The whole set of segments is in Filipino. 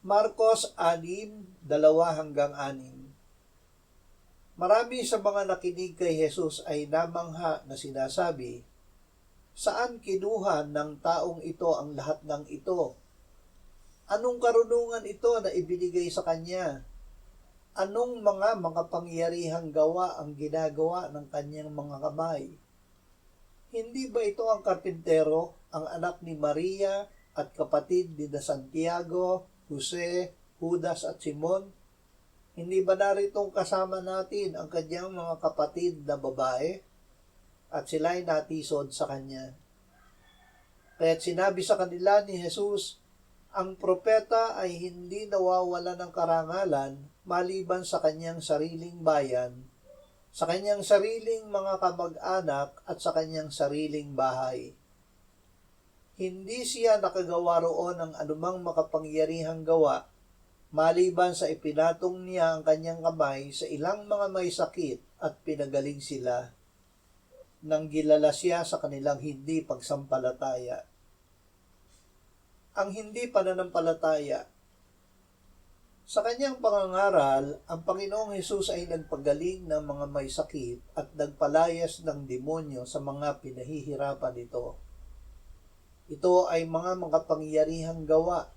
Marcos 6:2-6. Marami sa mga nakinig kay Jesus ay namangha na sinasabi, "Saan kinuha ng taong ito ang lahat ng ito? Anong karunungan ito na ibinigay sa kanya? Anong mga makapangyarihang gawa ang ginagawa ng kanyang mga kamay? Hindi ba ito ang karpintero, ang anak ni Maria at kapatid ni Santiago, Jose, Judas at Simon? Hindi ba naritong kasama natin ang kanyang mga kapatid na babae? At sila'y natisod sa kanya." Kaya't sinabi sa kanila ni Jesus, ang propeta ay hindi nawawala ng karangalan maliban sa kanyang sariling bayan, sa kanyang sariling mga kamag-anak at sa kanyang sariling bahay. Hindi siya nakagawa roon ng anumang makapangyarihang gawa maliban sa ipinatong niya ang kanyang kamay sa ilang mga may sakit at pinagaling sila nang gilala siya sa kanilang hindi pagsampalataya. Ang hindi pananampalataya. Sa kanyang pangangaral, ang Panginoong Hesus ay nagpagaling ng mga may sakit at nagpalayas ng demonyo sa mga pinahihirapan nito. Ito ay mga makapangyarihang gawa,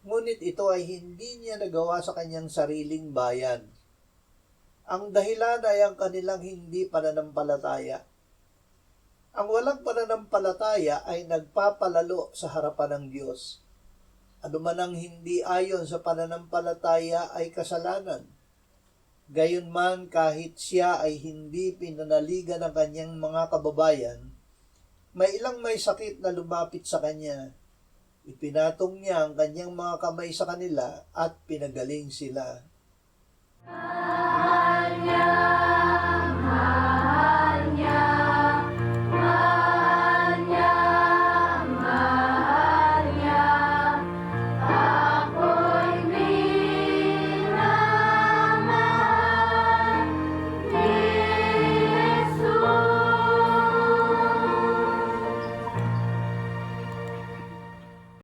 ngunit ito ay hindi niya nagawa sa kanyang sariling bayan. Ang dahilan ay ang kanilang hindi pananampalataya. Ang walang pananampalataya ay nagpapalalo sa harapan ng Diyos. Ano man ang hindi ayon sa pananampalataya ay kasalanan. Gayunman kahit siya ay hindi pinanaligan ng kanyang mga kababayan, may ilang may sakit na lumapit sa kanya. Ipinatong niya ang kanyang mga kamay sa kanila at pinagaling sila.